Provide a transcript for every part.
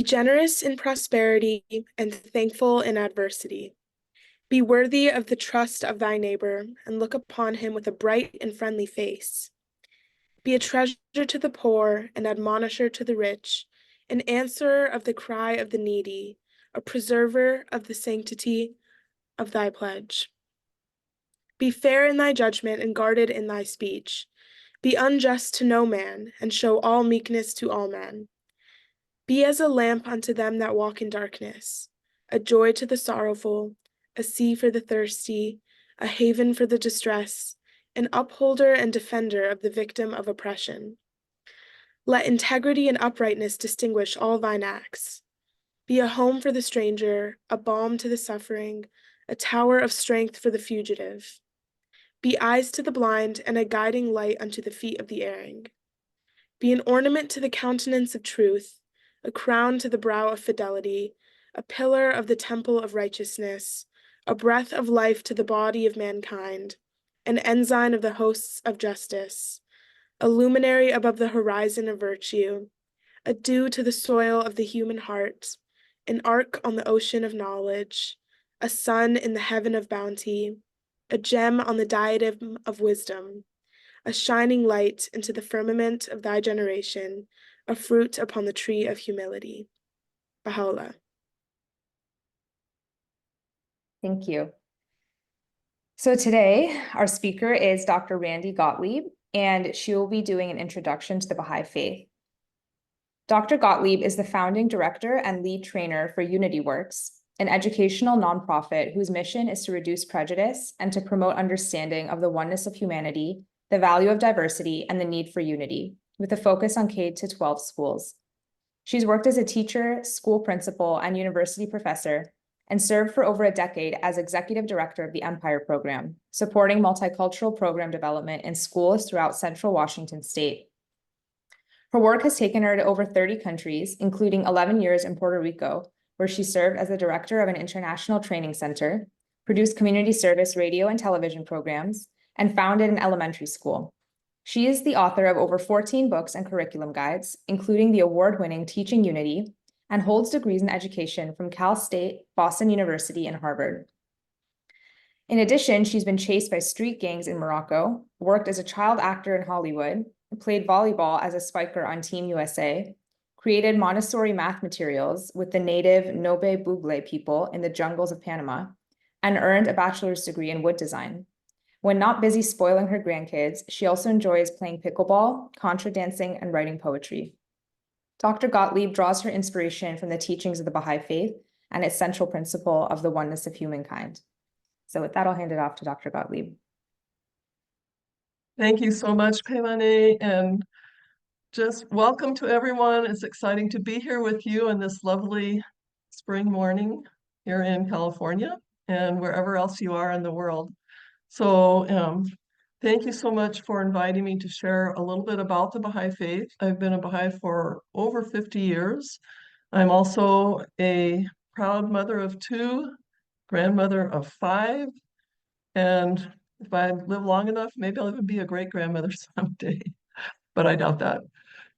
Be generous in prosperity and thankful in adversity. Be worthy of the trust of thy neighbor, and look upon him with a bright and friendly face. Be a treasure to the poor, and admonisher to the rich, an answerer of the cry of the needy, a preserver of the sanctity of thy pledge. Be fair in thy judgment and guarded in thy speech. Be unjust to no man, and show all meekness to all men. Be as a lamp unto them that walk in darkness, a joy to the sorrowful, a sea for the thirsty, a haven for the distressed, an upholder and defender of the victim of oppression. Let integrity and uprightness distinguish all thine acts. Be a home for the stranger, a balm to the suffering, a tower of strength for the fugitive. Be eyes to the blind, and a guiding light unto the feet of the erring. Be an ornament to the countenance of truth, a crown to the brow of fidelity, a pillar of the temple of righteousness, a breath of life to the body of mankind, an ensign of the hosts of justice, a luminary above the horizon of virtue, a dew to the soil of the human heart, an ark on the ocean of knowledge, a sun in the heaven of bounty, a gem on the diadem of wisdom, a shining light into the firmament of thy generation, a fruit upon the tree of humility. Baha'u'llah. Thank you. So today, our speaker is Dr. Randie Gottlieb, and she will be doing an introduction to the Baha'i faith. Dr. Gottlieb is the founding director and lead trainer for UnityWorks, an educational nonprofit whose mission is to reduce prejudice and to promote understanding of the oneness of humanity, the value of diversity, and the need for unity, with a focus on K-12 schools. She's worked as a teacher, school principal, and university professor, and served for over a decade as executive director of the Empire Program, supporting multicultural program development in schools throughout central Washington state. Her work has taken her to over 30 countries, including 11 years in Puerto Rico, where she served as the director of an international training center, produced community service radio and television programs, and founded an elementary school. She is the author of over 14 books and curriculum guides, including the award-winning Teaching Unity, and holds degrees in education from Cal State, Boston University, and Harvard. In addition, she's been chased by street gangs in Morocco, worked as a child actor in Hollywood, played volleyball as a spiker on Team USA, created Montessori math materials with the native Nobe Bugle people in the jungles of Panama, and earned a bachelor's degree in wood design. When not busy spoiling her grandkids, she also enjoys playing pickleball, contra dancing, and writing poetry. Dr. Gottlieb draws her inspiration from the teachings of the Baha'i faith and its central principle of the oneness of humankind. So with that, I'll hand it off to Dr. Gottlieb. Thank you so much, Peimane, and just welcome to everyone. It's exciting to be here with you on this lovely spring morning here in California and wherever else you are in the world. So thank you so much for inviting me to share a little bit about the Baha'i faith. I've been a Baha'i for over 50 years. I'm also a proud mother of 2, grandmother of 5, and if I live long enough, maybe I'll even be a great-grandmother someday, but I doubt that.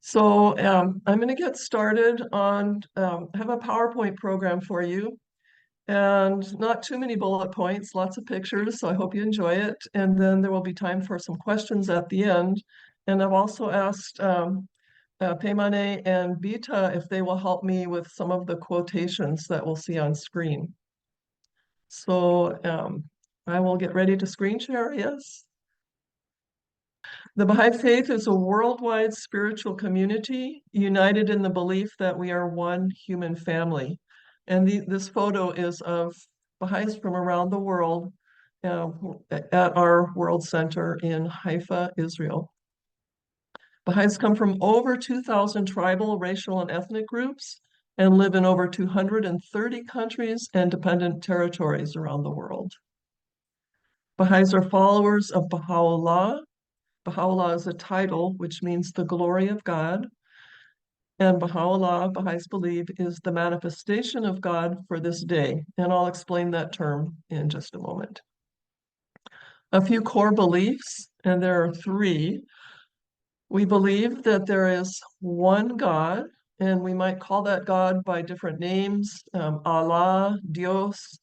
So I'm going to get started on, I have a PowerPoint program for you, and not too many bullet points, lots of pictures, so I hope you enjoy it. And then there will be time for some questions at the end. And I've also asked Peimane and Bita if they will help me with some of the quotations that we'll see on screen. So I will get ready to screen share, yes. The Baha'i Faith is a worldwide spiritual community united in the belief that we are one human family. And this photo is of Baha'is from around the world at our World Center in Haifa, Israel. Baha'is come from over 2,000 tribal, racial, and ethnic groups and live in over 230 countries and dependent territories around the world. Baha'is are followers of Baha'u'llah. Baha'u'llah is a title which means the glory of God. And Baha'u'llah, Baha'is believe, is the manifestation of God for this day. And I'll explain that term in just a moment. A few core beliefs, and there are 3. We believe that there is one God and we might call that God by different names, Allah, Dios,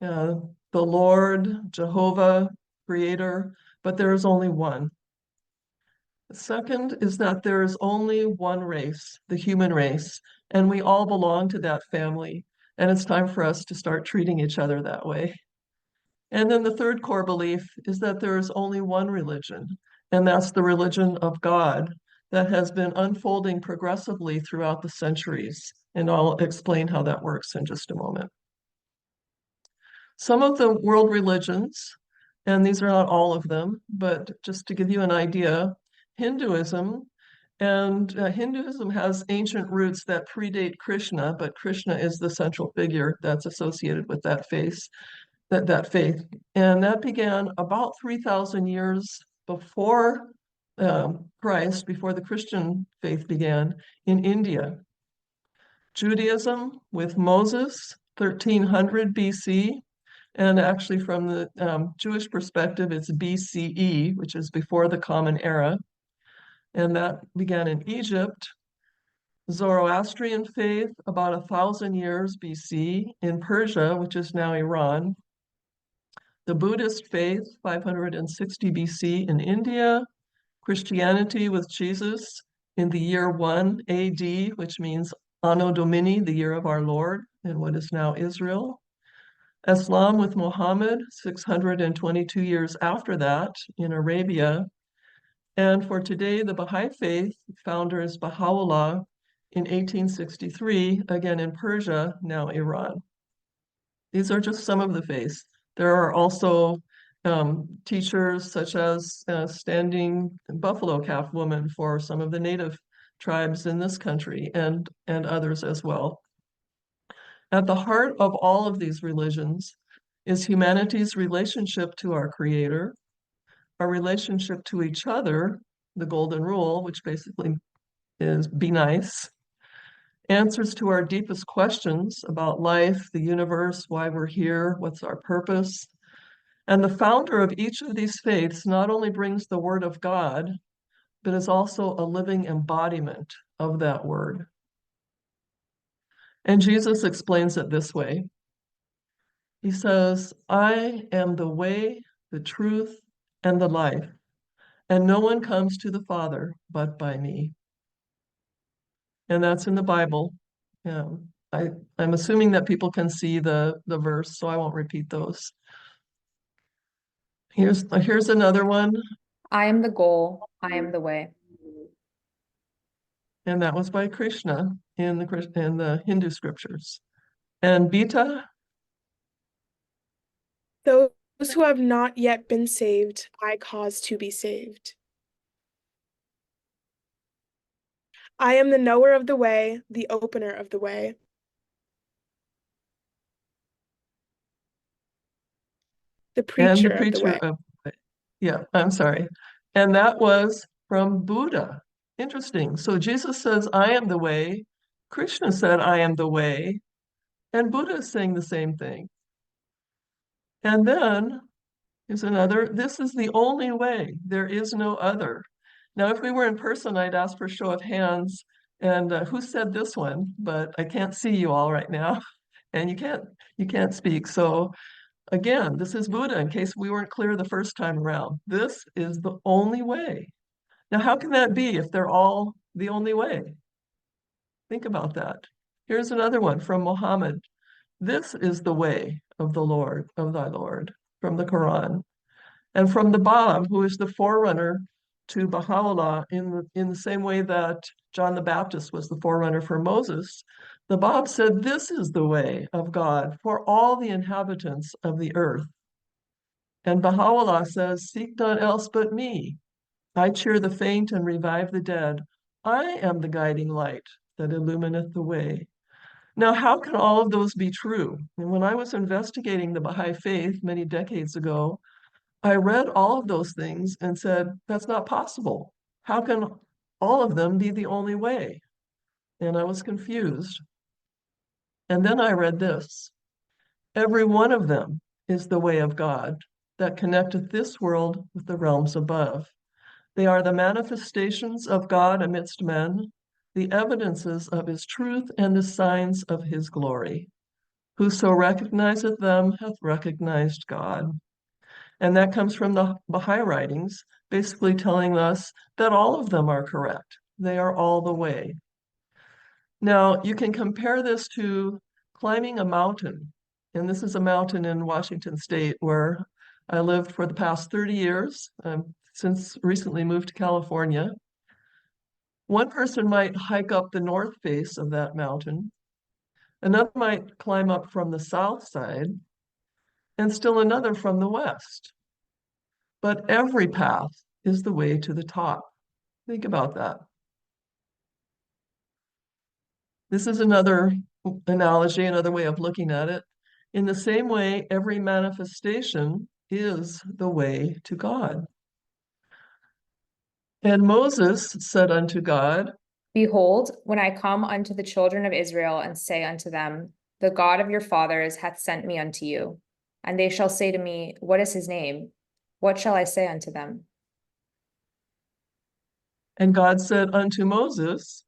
the Lord, Jehovah, Creator, but there is only one. The second is that there is only one race, the human race, and we all belong to that family, and it's time for us to start treating each other that way. And then the third core belief is that there is only one religion, and that's the religion of God that has been unfolding progressively throughout the centuries. And I'll explain how that works in just a moment. Some of the world religions, and these are not all of them, but just to give you an idea, Hinduism, and Hinduism has ancient roots that predate Krishna, but Krishna is the central figure that's associated with that faith. And that began about 3,000 years before Christ, before the Christian faith began in India. Judaism with Moses, 1300 BC, and actually from the Jewish perspective, it's BCE, which is before the Common Era, and that began in Egypt. Zoroastrian faith, about 1,000 years BC in Persia, which is now Iran. The Buddhist faith, 560 BC in India. Christianity with Jesus in the year 1 AD, which means Anno Domini, the year of our Lord, in what is now Israel. Islam with Muhammad, 622 years after that in Arabia. And for today, the Baha'i faith, founder is Baha'u'llah in 1863, again in Persia, now Iran. These are just some of the faiths. There are also teachers such as standing buffalo calf woman for some of the native tribes in this country and others as well. At the heart of all of these religions is humanity's relationship to our Creator, our relationship to each other, the golden rule, which basically is be nice, answers to our deepest questions about life, the universe, why we're here, what's our purpose. And the founder of each of these faiths not only brings the word of God, but is also a living embodiment of that word. And Jesus explains it this way. He says, I am the way, the truth, and the life, and no one comes to the Father but by me. And that's in the Bible. I'm assuming that people can see the verse, so I won't repeat those. Here's another one. I am the goal, I am the way. And that was by Krishna in the Hindu scriptures. And Beta, Those who have not yet been saved, I cause to be saved. I am the knower of the way, the opener of the way. The and preacher the of the preacher way. of, yeah, I'm sorry. And that was from Buddha. Interesting. So Jesus says, I am the way. Krishna said, I am the way. And Buddha is saying the same thing. And then is another, this is the only way. There is no other. Now, if we were in person, I'd ask for a show of hands. And who said this one? But I can't see you all right now. And you can't speak. So again, this is Buddha, in case we weren't clear the first time around. This is the only way. Now, how can that be if they're all the only way? Think about that. Here's another one from Muhammad. This is the way of the Lord, of thy Lord, from the Quran. And from the Bab, who is the forerunner to Baha'u'llah, in the same way that John the Baptist was the forerunner for Moses, the Bab said, this is the way of God for all the inhabitants of the earth. And Baha'u'llah says, seek none else but me. I cheer the faint and revive the dead. I am the guiding light that illumineth the way. Now, how can all of those be true? And when I was investigating the Baha'i faith many decades ago, I read all of those things and said, that's not possible. How can all of them be the only way? And I was confused. And then I read this. Every one of them is the way of God that connecteth this world with the realms above. They are the manifestations of God amidst men, the evidences of his truth and the signs of his glory. Whoso recognizeth them hath recognized God. And that comes from the Bahá'í writings, basically telling us that all of them are correct. They are all the way. Now, you can compare this to climbing a mountain. And this is a mountain in Washington State where I lived for the past 30 years, since recently moved to California. One person might hike up the north face of that mountain. Another might climb up from the south side, and still another from the west. But every path is the way to the top. Think about that. This is another analogy, another way of looking at it. In the same way, every manifestation is the way to God. And Moses said unto God, Behold, when I come unto the children of Israel and say unto them, the God of your fathers hath sent me unto you, and they shall say to me, what is his name? What shall I say unto them? and God said unto Moses,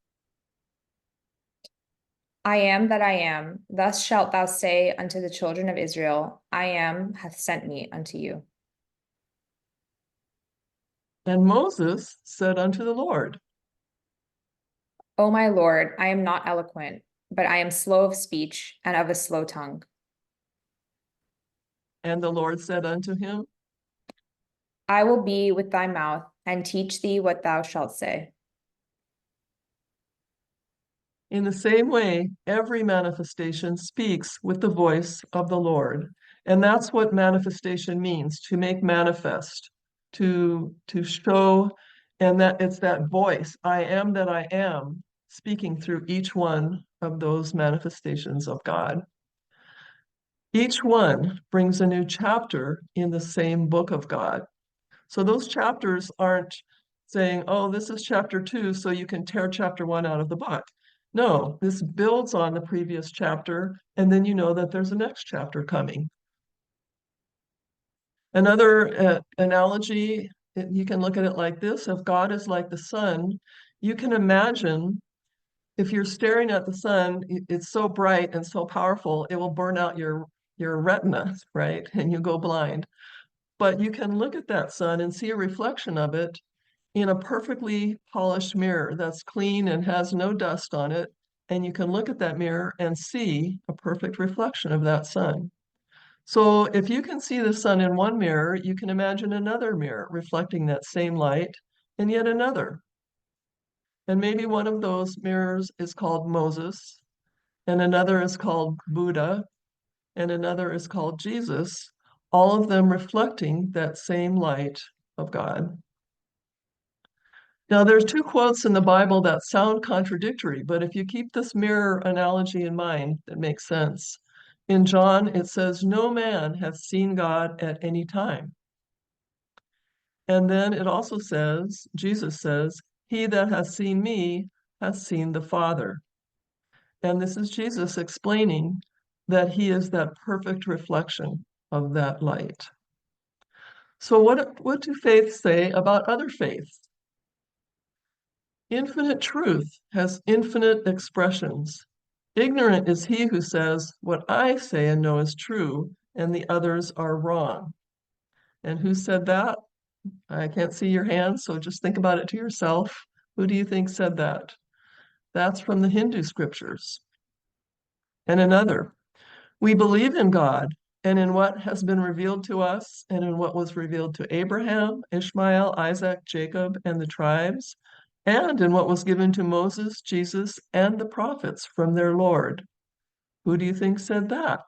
I am that I am. Thus shalt thou say unto the children of Israel, I am hath sent me unto you. and Moses said unto the Lord, O my Lord, I am not eloquent, but I am slow of speech and of a slow tongue. and the Lord said unto him, I will be with thy mouth and teach thee what thou shalt say. in the same way, every manifestation speaks with the voice of the Lord. And that's what manifestation means, to make manifest, to show, and that it's that voice, I am that I am, speaking through each one of those manifestations of God. Each one brings a new chapter in the same book of God. So those chapters aren't saying, oh, this is chapter 2, so you can tear chapter 1 out of the book. No, this builds on the previous chapter, and then you know that there's a next chapter coming. Another analogy, you can look at it like this: if God is like the sun, you can imagine if you're staring at the sun, it's so bright and so powerful, it will burn out your retina, right? And you go blind. But you can look at that sun and see a reflection of it in a perfectly polished mirror that's clean and has no dust on it. And you can look at that mirror and see a perfect reflection of that sun. So if you can see the sun in one mirror, you can imagine another mirror reflecting that same light, and yet another. And maybe one of those mirrors is called Moses, and another is called Buddha, and another is called Jesus, all of them reflecting that same light of God. Now, there's two quotes in the Bible that sound contradictory, but if you keep this mirror analogy in mind, it makes sense. In John, it says, no man hath seen God at any time. And then it also says, Jesus says, he that hath seen me hath seen the Father. And this is Jesus explaining that he is that perfect reflection of that light. So what do faiths say about other faiths? Infinite truth has infinite expressions. Ignorant is he who says, what I say and know is true, and the others are wrong. And who said that? I can't see your hand, so just think about it to yourself. Who do you think said that? That's from the Hindu scriptures. And another, we believe in God and in what has been revealed to us and in what was revealed to Abraham, Ishmael, Isaac, Jacob, and the tribes, and in what was given to Moses, Jesus, and the prophets from their Lord. Who do you think said that?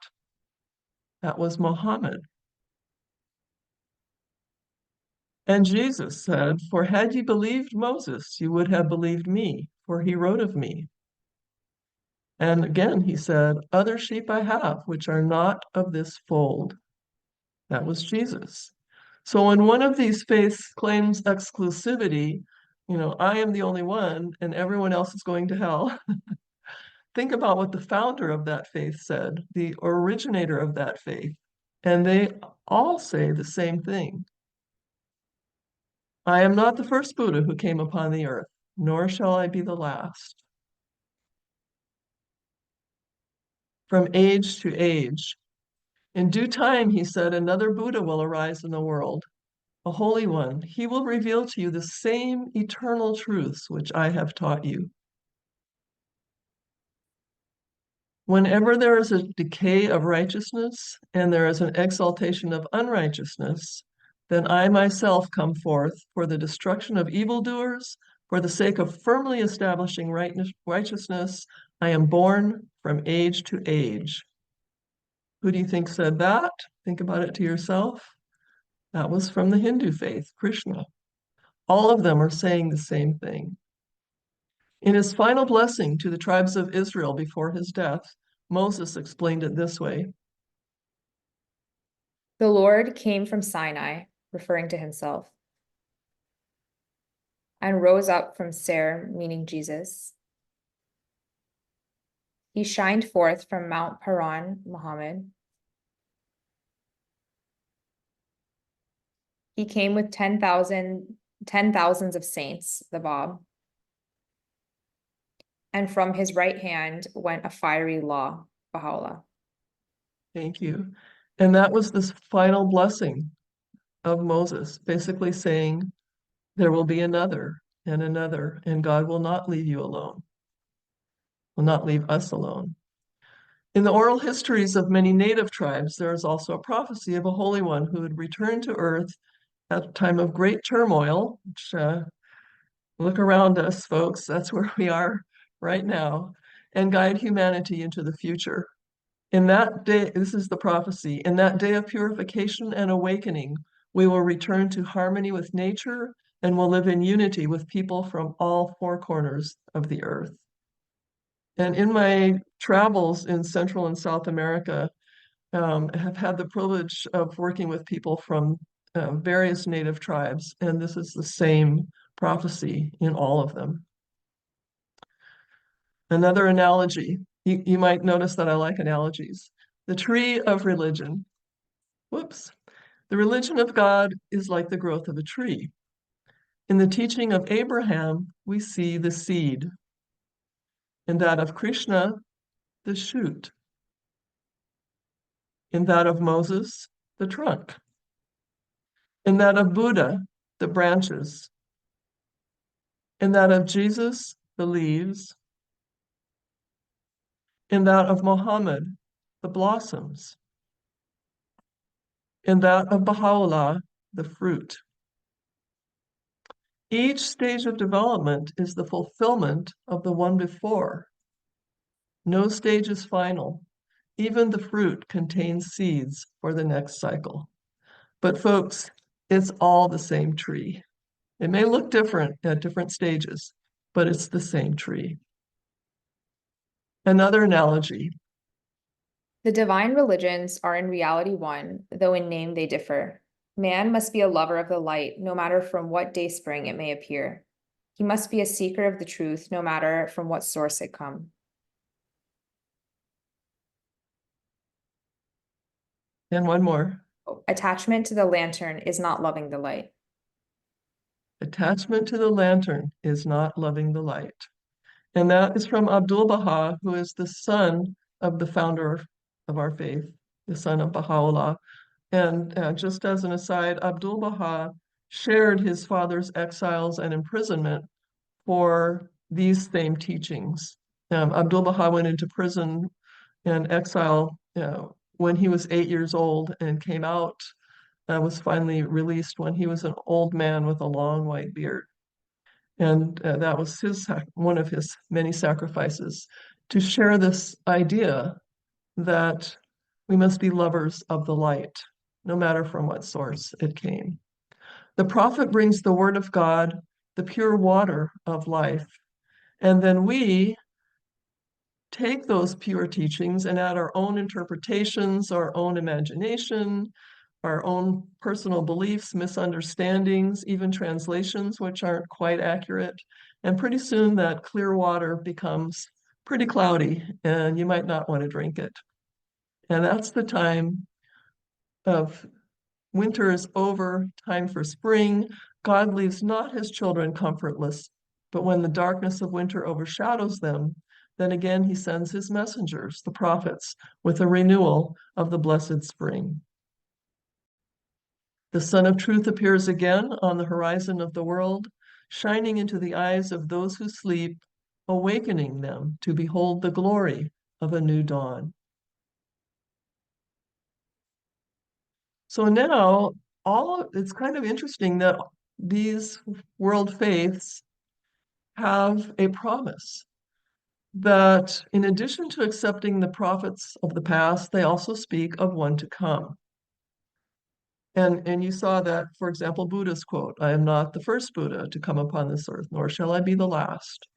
That was Muhammad. And Jesus said, for had ye believed Moses, you would have believed me, for he wrote of me. And again, he said, other sheep I have, which are not of this fold. That was Jesus. So when one of these faiths claims exclusivity, I am the only one and everyone else is going to hell. Think about what the founder of that faith said, the originator of that faith. And they all say the same thing. I am not the first Buddha who came upon the earth, nor shall I be the last. from age to age. In due time, he said, another Buddha will arise in the world, a holy one. He will reveal to you the same eternal truths which I have taught you. Whenever there is a decay of righteousness and there is an exaltation of unrighteousness, then I myself come forth for the destruction of evildoers, for the sake of firmly establishing righteousness. I am born from age to age. Who do you think said that? Think about it to yourself. That was from the Hindu faith, Krishna. All of them are saying the same thing. In his final blessing to the tribes of Israel before his death, Moses explained it this way. The Lord came from Sinai, referring to himself, and rose up from Seir, meaning Jesus. He shined forth from Mount Paran, Muhammad. He came with 10,000s of saints, the Bab. And from his right hand went a fiery law, Baha'u'llah. Thank you. And that was this final blessing of Moses, basically saying, there will be another, and God will not leave you alone, will not leave us alone. In the oral histories of many native tribes, there is also a prophecy of a holy one who would return to earth at a time of great turmoil, which look around us, folks, that's where we are right now, and guide humanity into the future. In that day, this is the prophecy, in that day of purification and awakening, we will return to harmony with nature and will live in unity with people from all four corners of the earth. And in my travels in Central and South America, have had the privilege of working with people from various native tribes, and this is the same prophecy in all of them. Another analogy, you might notice that I like analogies. The tree of religion. Whoops. The religion of God is like the growth of a tree. In the teaching of Abraham, we see the seed. In that of Krishna, the shoot. In that of Moses, the trunk. In that of Buddha, the branches. In that of Jesus, the leaves. In that of Muhammad, the blossoms. In that of Baha'u'llah, the fruit. Each stage of development is the fulfillment of the one before. No stage is final. Even the fruit contains seeds for the next cycle. But folks, it's all the same tree. It may look different at different stages, but it's the same tree. Another analogy. The divine religions are in reality one, though in name they differ. Man must be a lover of the light, no matter from what day spring it may appear. He must be a seeker of the truth, no matter from what source it come. And one more. Attachment to the lantern is not loving the light. Attachment to the lantern is not loving the light. And that is from Abdul Baha, who is the son of the founder of our faith, the son of Baha'u'llah. And just as an aside, Abdul Baha shared his father's exiles and imprisonment for these same teachings. Abdul Baha went into prison and exile when he was 8 years old and came out, was finally released when he was an old man with a long white beard. And that was one of his many sacrifices, to share this idea that we must be lovers of the light, no matter from what source it came. The prophet brings the word of God, the pure water of life, and then we take those pure teachings and add our own interpretations, our own imagination, our own personal beliefs, misunderstandings, even translations which aren't quite accurate. And pretty soon that clear water becomes pretty cloudy and you might not want to drink it. And that's the time of winter is over, time for spring. God leaves not his children comfortless, but when the darkness of winter overshadows them, Then again, he sends his messengers, the prophets, with a renewal of the blessed spring. The Sun of Truth appears again on the horizon of the world, shining into the eyes of those who sleep, awakening them to behold the glory of a new dawn. So now, it's kind of interesting that these world faiths have a promise that in addition to accepting the prophets of the past, they also speak of one to come. And you saw that, for example, Buddha's quote, "I am not the first Buddha to come upon this earth, nor shall I be the last."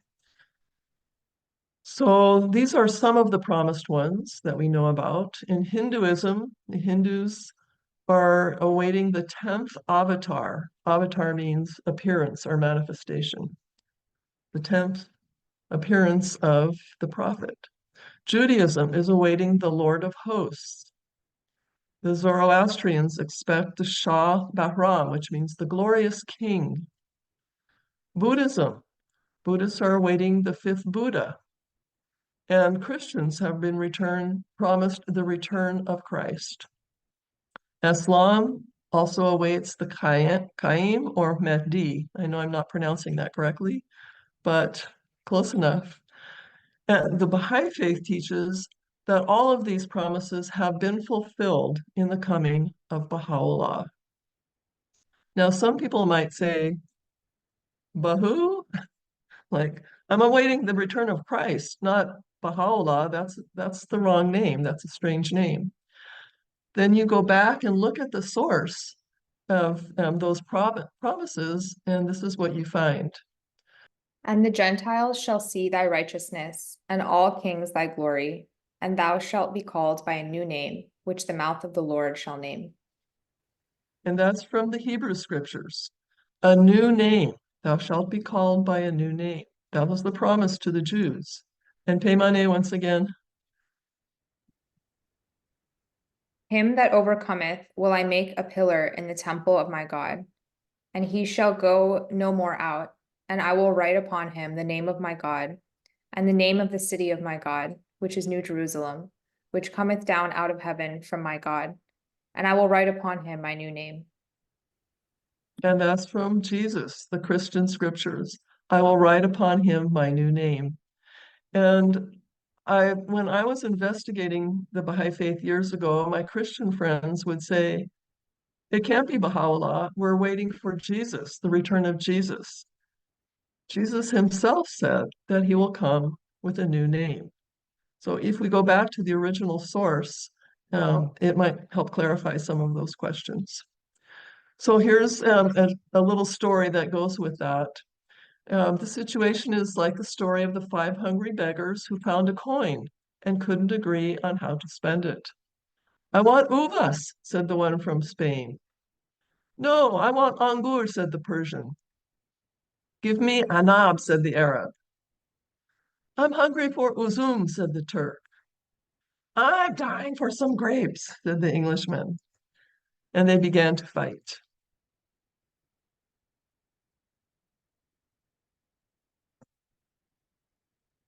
So these are some of the promised ones that we know about. In Hinduism, the Hindus are awaiting the 10th avatar. Avatar means appearance or manifestation. The 10th appearance of the prophet. Judaism is awaiting the Lord of hosts. The Zoroastrians expect the Shah Bahram, which means the glorious king. Buddhists are awaiting the 5th Buddha. And Christians have been promised the return of Christ. Islam also awaits the Qaim or Mahdi. I know I'm not pronouncing that correctly, but close enough. And the Baha'i faith teaches that all of these promises have been fulfilled in the coming of Baha'u'llah. Now, some people might say, Bahu? Like, I'm awaiting the return of Christ, not Baha'u'llah. That's the wrong name. That's a strange name. Then you go back and look at the source of those promises, and this is what you find. And the Gentiles shall see thy righteousness, and all kings thy glory, and thou shalt be called by a new name, which the mouth of the Lord shall name. And that's from the Hebrew scriptures. A new name, thou shalt be called by a new name. That was the promise to the Jews. And Peimane once again. Him that overcometh will I make a pillar in the temple of my God, and he shall go no more out, and I will write upon him the name of my God, and the name of the city of my God, which is New Jerusalem, which cometh down out of heaven from my God, and I will write upon him my new name. And that's from Jesus, the Christian scriptures. I will write upon him my new name. And when I was investigating the Baha'i faith years ago, my Christian friends would say, it can't be Baha'u'llah. We're waiting for Jesus, the return of Jesus. Jesus himself said that he will come with a new name. So if we go back to the original source, it might help clarify some of those questions. So here's a little story that goes with that. The situation is like the story of the 5 hungry beggars who found a coin and couldn't agree on how to spend it. I want uvas, said the one from Spain. No, I want angur, said the Persian. Give me anab, said the Arab. I'm hungry for uzum, said the Turk. I'm dying for some grapes, said the Englishman. And they began to fight.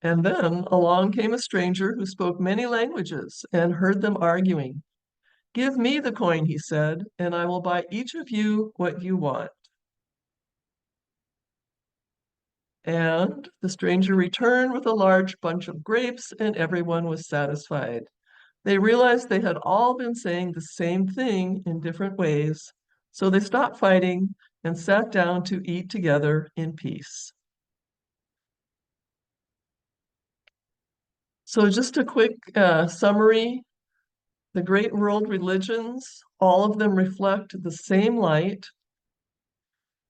And then along came a stranger who spoke many languages and heard them arguing. Give me the coin, he said, and I will buy each of you what you want. And the stranger returned with a large bunch of grapes, and everyone was satisfied. They realized they had all been saying the same thing in different ways, so they stopped fighting and sat down to eat together in peace. So just a quick summary. The great world religions, all of them reflect the same light.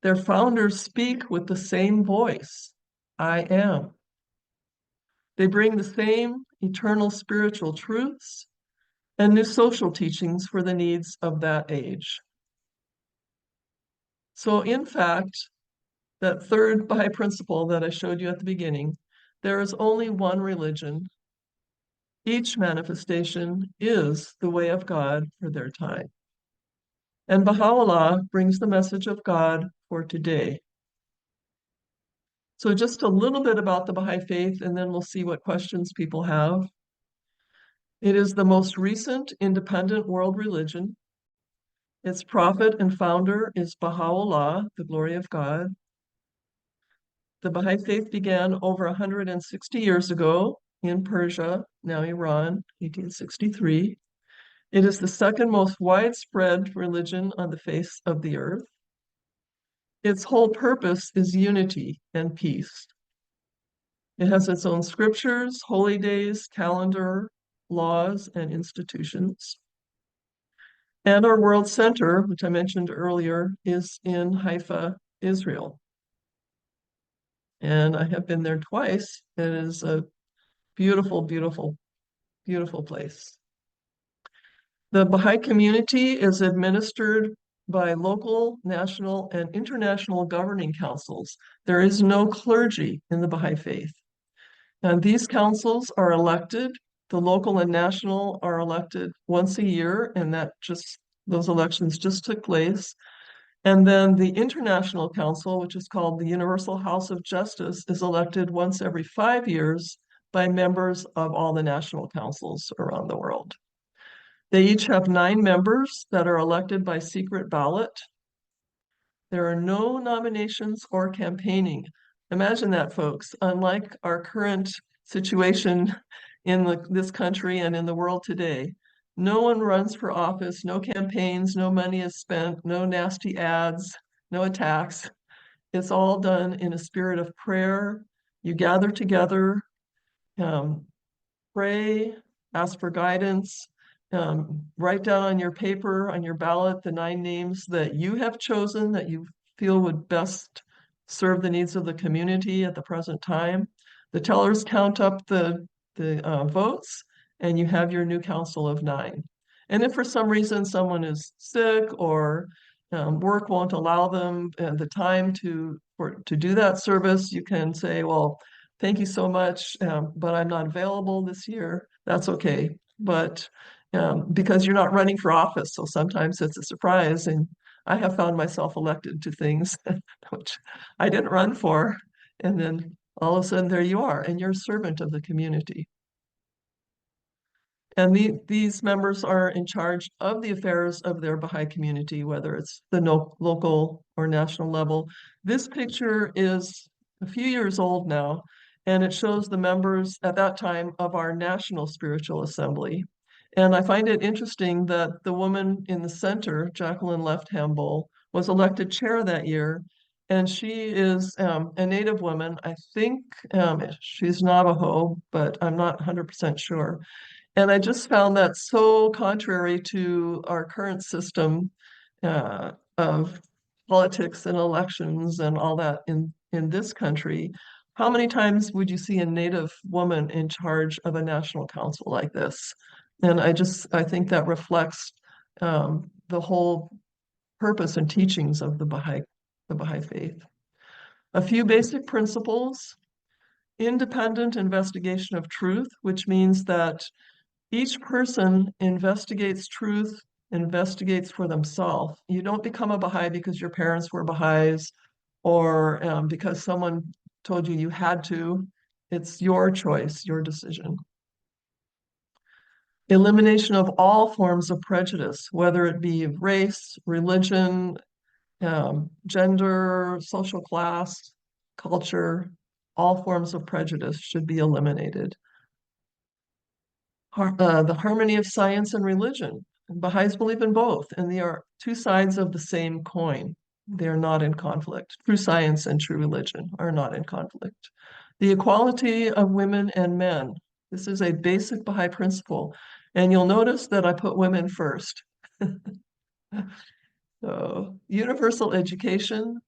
Their founders speak with the same voice, I am. They bring the same eternal spiritual truths and new social teachings for the needs of that age. So in fact, that third Baha'i principle that I showed you at the beginning, there is only one religion. Each manifestation is the way of God for their time. And Baha'u'llah brings the message of God for today. So just a little bit about the Baha'i faith, and then we'll see what questions people have. It is the most recent independent world religion. Its prophet and founder is Baha'u'llah, the glory of God. The Baha'i faith began over 160 years ago in Persia, now Iran, 1863. It is the second most widespread religion on the face of the earth. Its whole purpose is unity and peace. It has its own scriptures, holy days, calendar, laws, and institutions. And our world center, which I mentioned earlier, is in Haifa, Israel. And I have been there twice. It is a beautiful, beautiful, beautiful place. The Baha'i community is administered by local, national, and international governing councils. There is no clergy in the Baha'i faith. And these councils are elected. The local and national are elected once a year, and those elections just took place. And then the International Council, which is called the Universal House of Justice, is elected once every 5 years by members of all the national councils around the world. They each have 9 members that are elected by secret ballot. There are no nominations or campaigning. Imagine that, folks. Unlike our current situation in this country and in the world today, no one runs for office, no campaigns, no money is spent, no nasty ads, no attacks. It's all done in a spirit of prayer. You gather together, pray, ask for guidance, write down on your paper, on your ballot, the 9 names that you have chosen that you feel would best serve the needs of the community at the present time. The tellers count up the votes, and you have your new council of 9. And if for some reason someone is sick or work won't allow them the time to do that service, you can say, well, thank you so much, but I'm not available this year. That's okay. But because you're not running for office, so sometimes it's a surprise. And I have found myself elected to things which I didn't run for. And then all of a sudden there you are, and you're a servant of the community. And these members are in charge of the affairs of their Baha'i community, whether it's the local or national level. This picture is a few years old now, and it shows the members at that time of our National Spiritual Assembly. And I find it interesting that the woman in the center, Jacqueline Left Hambowl, was elected chair that year. And she is a Native woman. I think she's Navajo, but I'm not 100% sure. And I just found that so contrary to our current system of politics and elections and all that in this country. How many times would you see a Native woman in charge of a national council like this? And I think that reflects the whole purpose and teachings of the Baha'i faith. A few basic principles: independent investigation of truth, which means that each person investigates truth, investigates for themselves. You don't become a Baha'i because your parents were Baha'is or because someone told you you had to. It's your choice, your decision. Elimination of all forms of prejudice, whether it be race, religion, gender, social class, culture, all forms of prejudice should be eliminated. The harmony of science and religion. Baha'is believe in both, and they are 2 sides of the same coin. They are not in conflict. True science and true religion are not in conflict. The equality of women and men. This is a basic Baha'i principle. And you'll notice that I put women first. So, universal education,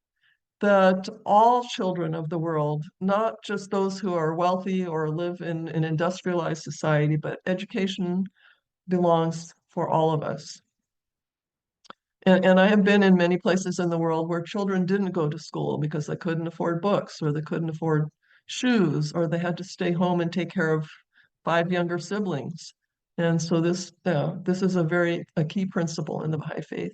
that all children of the world, not just those who are wealthy or live in an industrialized society, but education belongs for all of us. And I have been in many places in the world where children didn't go to school because they couldn't afford books, or they couldn't afford shoes, or they had to stay home and take care of 5 younger siblings. And so this is a key principle in the Baha'i faith.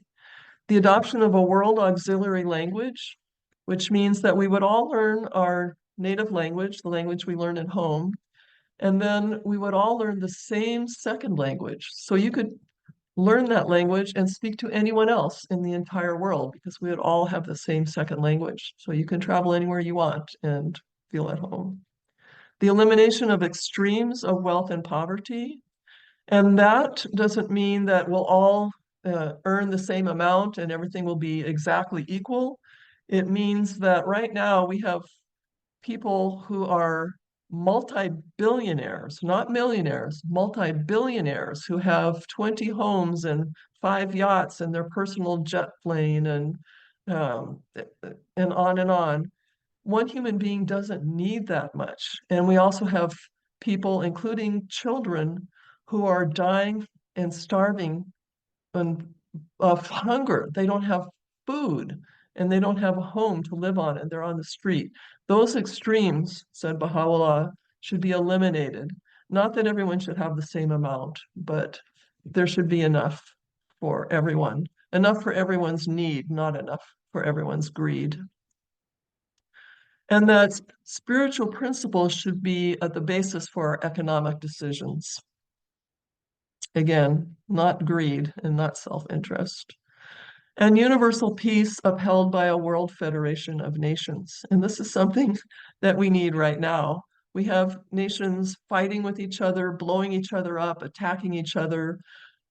The adoption of a world auxiliary language, which means that we would all learn our native language, the language we learn at home, and then we would all learn the same second language. So you could learn that language and speak to anyone else in the entire world because we would all have the same second language. So you can travel anywhere you want and feel at home. The elimination of extremes of wealth and poverty. And that doesn't mean that we'll all earn the same amount and everything will be exactly equal. It means that right now we have people who are multi-billionaires, not millionaires, multi-billionaires who have 20 homes and 5 yachts and their personal jet plane um, and on and on. One human being doesn't need that much. And we also have people, including children, who are dying and starving and of hunger. They don't have food and they don't have a home to live on and they're on the street. Those extremes, said Baha'u'llah, should be eliminated. Not that everyone should have the same amount, but there should be enough for everyone. Enough for everyone's need, not enough for everyone's greed. And that spiritual principles should be at the basis for our economic decisions. Again, not greed and not self-interest. And universal peace upheld by a world federation of nations. And this is something that we need right now. We have nations fighting with each other, blowing each other up, attacking each other,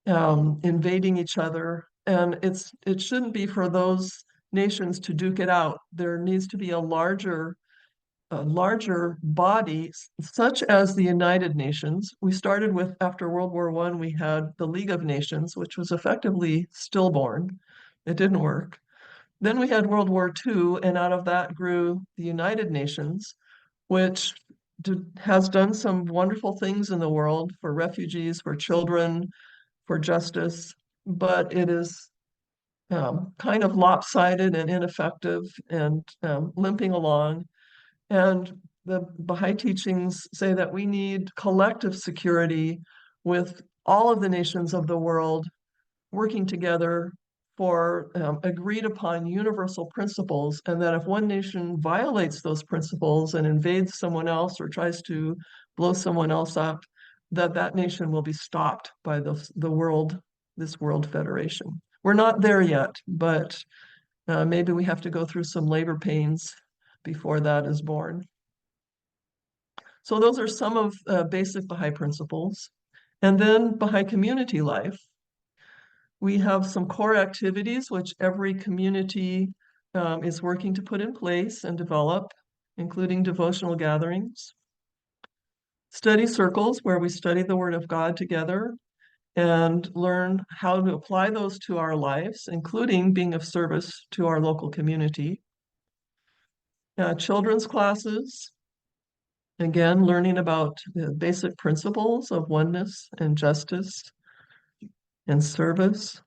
invading each other. And it shouldn't be for those nations to duke it out. There needs to be a larger body, such as the United Nations. We started with, after World War I, we had the League of Nations, which was effectively stillborn. It didn't work. Then we had World War II, and out of that grew the United Nations, which has done some wonderful things in the world for refugees, for children, for justice, but it is kind of lopsided and ineffective and limping along. And the Baha'i teachings say that we need collective security with all of the nations of the world working together for agreed upon universal principles, and that if one nation violates those principles and invades someone else or tries to blow someone else up, that nation will be stopped by this world federation. We're not there yet, but maybe we have to go through some labor pains before that is born. So those are some of basic Baha'i principles. And then Baha'i community life. We have some core activities which every community is working to put in place and develop, including devotional gatherings, study circles where we study the Word of God together and learn how to apply those to our lives, including being of service to our local community. Children's classes, again, learning about the basic principles of oneness and justice and service,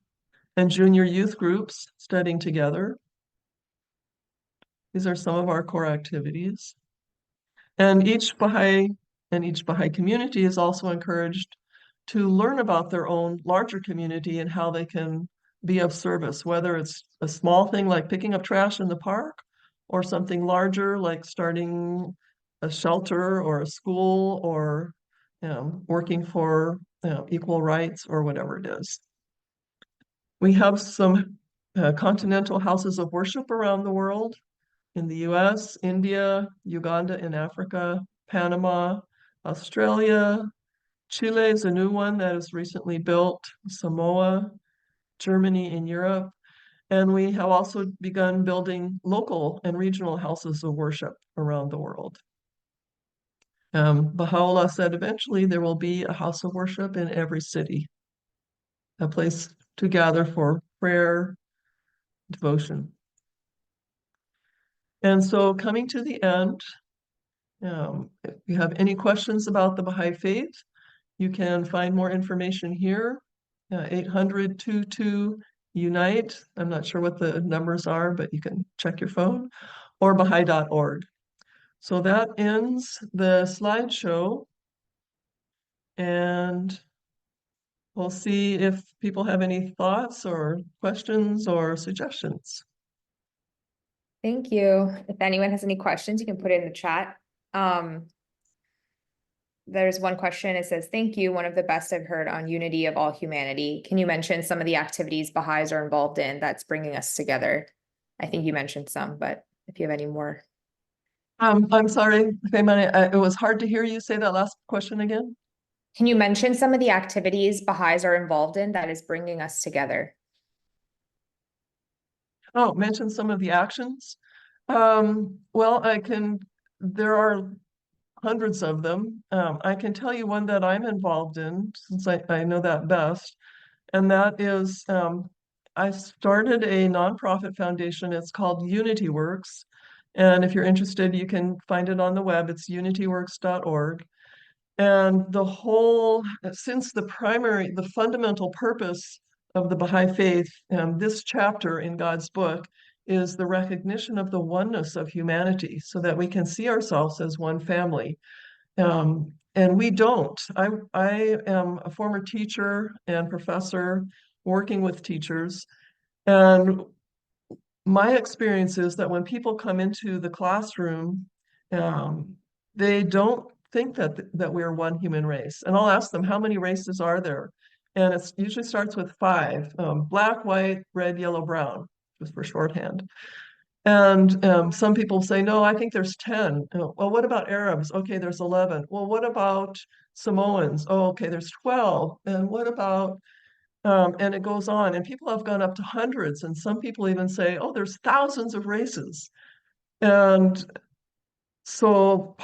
and junior youth groups studying together. These are some of our core activities. And each Baha'i community is also encouraged to learn about their own larger community and how they can be of service, whether it's a small thing like picking up trash in the park or something larger like starting a shelter or a school or working for equal rights or whatever it is. We have some continental houses of worship around the world in the US, India, Uganda in Africa, Panama, Australia, Chile is a new one that is recently built, Samoa, Germany in Europe. And we have also begun building local and regional houses of worship around the world. Baha'u'llah said eventually there will be a house of worship in every city, a place to gather for prayer, devotion. And so coming to the end, if you have any questions about the Baha'i faith, you can find more information here, 800-22-UNITE. I'm not sure what the numbers are, but you can check your phone, or Baha'i.org. So that ends the slideshow, and we'll see if people have any thoughts or questions or suggestions. Thank you. If anyone has any questions, you can put it in the chat. There's one question. It says, thank you. One of the best I've heard on unity of all humanity. Can you mention some of the activities Baha'is are involved in that's bringing us together? I think you mentioned some, but if you have any more. I'm sorry, Feymane, it was hard to hear you say that last question again. Can you mention some of the activities Baha'is are involved in that is bringing us together? Oh, mention some of the actions. Well, there are hundreds of them. I can tell you one that I'm involved in since I know that best. And that is, I started a nonprofit foundation. It's called UnityWorks. And if you're interested, you can find it on the web. It's unityworks.org. And since the fundamental purpose of the Baha'i faith, this chapter in God's book is the recognition of the oneness of humanity so that we can see ourselves as one family. And we don't. I am a former teacher and professor working with teachers. And my experience is that when people come into the classroom, they don't think that we're one human race. And I'll ask them, how many races are there? And it usually starts with 5, black, white, red, yellow, brown, just for shorthand. And some people say, no, I think there's 10. Well, what about Arabs? Okay, there's 11. Well, what about Samoans? Oh, okay, there's 12. And what about, and it goes on. And people have gone up to hundreds. And some people even say, oh, there's thousands of races. And so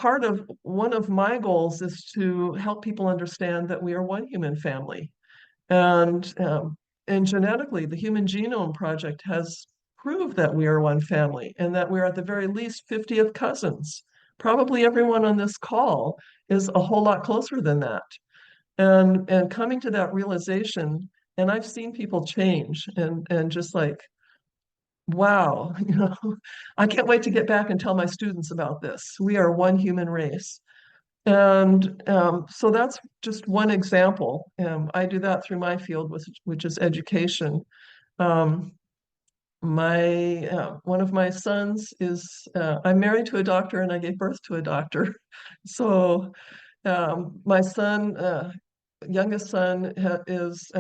one of my goals is to help people understand that we are one human family. And genetically, the Human Genome Project has proved that we are one family and that we're at the very least 50th cousins. Probably everyone on this call is a whole lot closer than that. And coming to that realization, and I've seen people change and just like, wow, I can't wait to get back and tell my students about this. We are one human race. And so that's just one example. I do that through my field, which is education. Um, one of my sons is, I'm married to a doctor and I gave birth to a doctor. So my youngest son is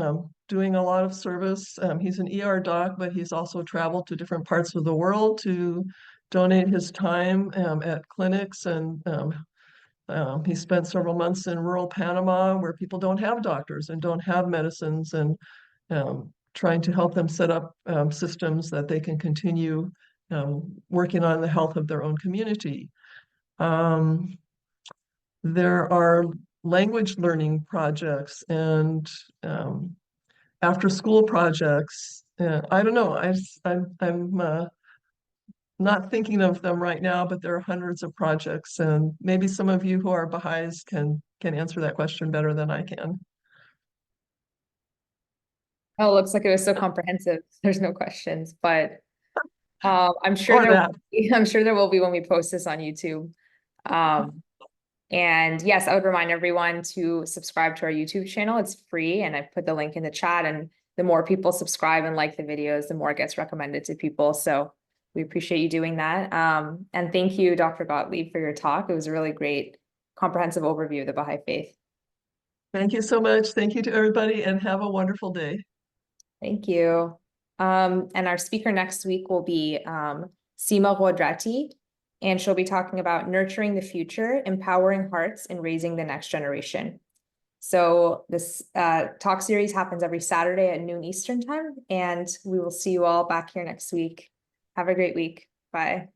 doing a lot of service. He's an ER doc, but he's also traveled to different parts of the world to donate his time at clinics, and he spent several months in rural Panama where people don't have doctors and don't have medicines, and trying to help them set up systems that they can continue working on the health of their own community. There are language learning projects and after school projects. I don't know, I'm not thinking of them right now, but there are hundreds of projects, and maybe some of you who are Baha'is can answer that question better than I can. Oh, it looks like it was so comprehensive. There's no questions, but I'm sure I'm sure there will be when we post this on YouTube. And yes, I would remind everyone to subscribe to our YouTube channel. It's free, and I put the link in the chat. And the more people subscribe and like the videos, the more it gets recommended to people. So we appreciate you doing that. And thank you, Dr. Gottlieb, for your talk. It was a really great, comprehensive overview of the Baha'i faith. Thank you so much. Thank you to everybody, and have a wonderful day. Thank you. And our speaker next week will be Seema Ghodrati, and she'll be talking about nurturing the future, empowering hearts, and raising the next generation. So this talk series happens every Saturday at noon Eastern time, and we will see you all back here next week. Have a great week. Bye.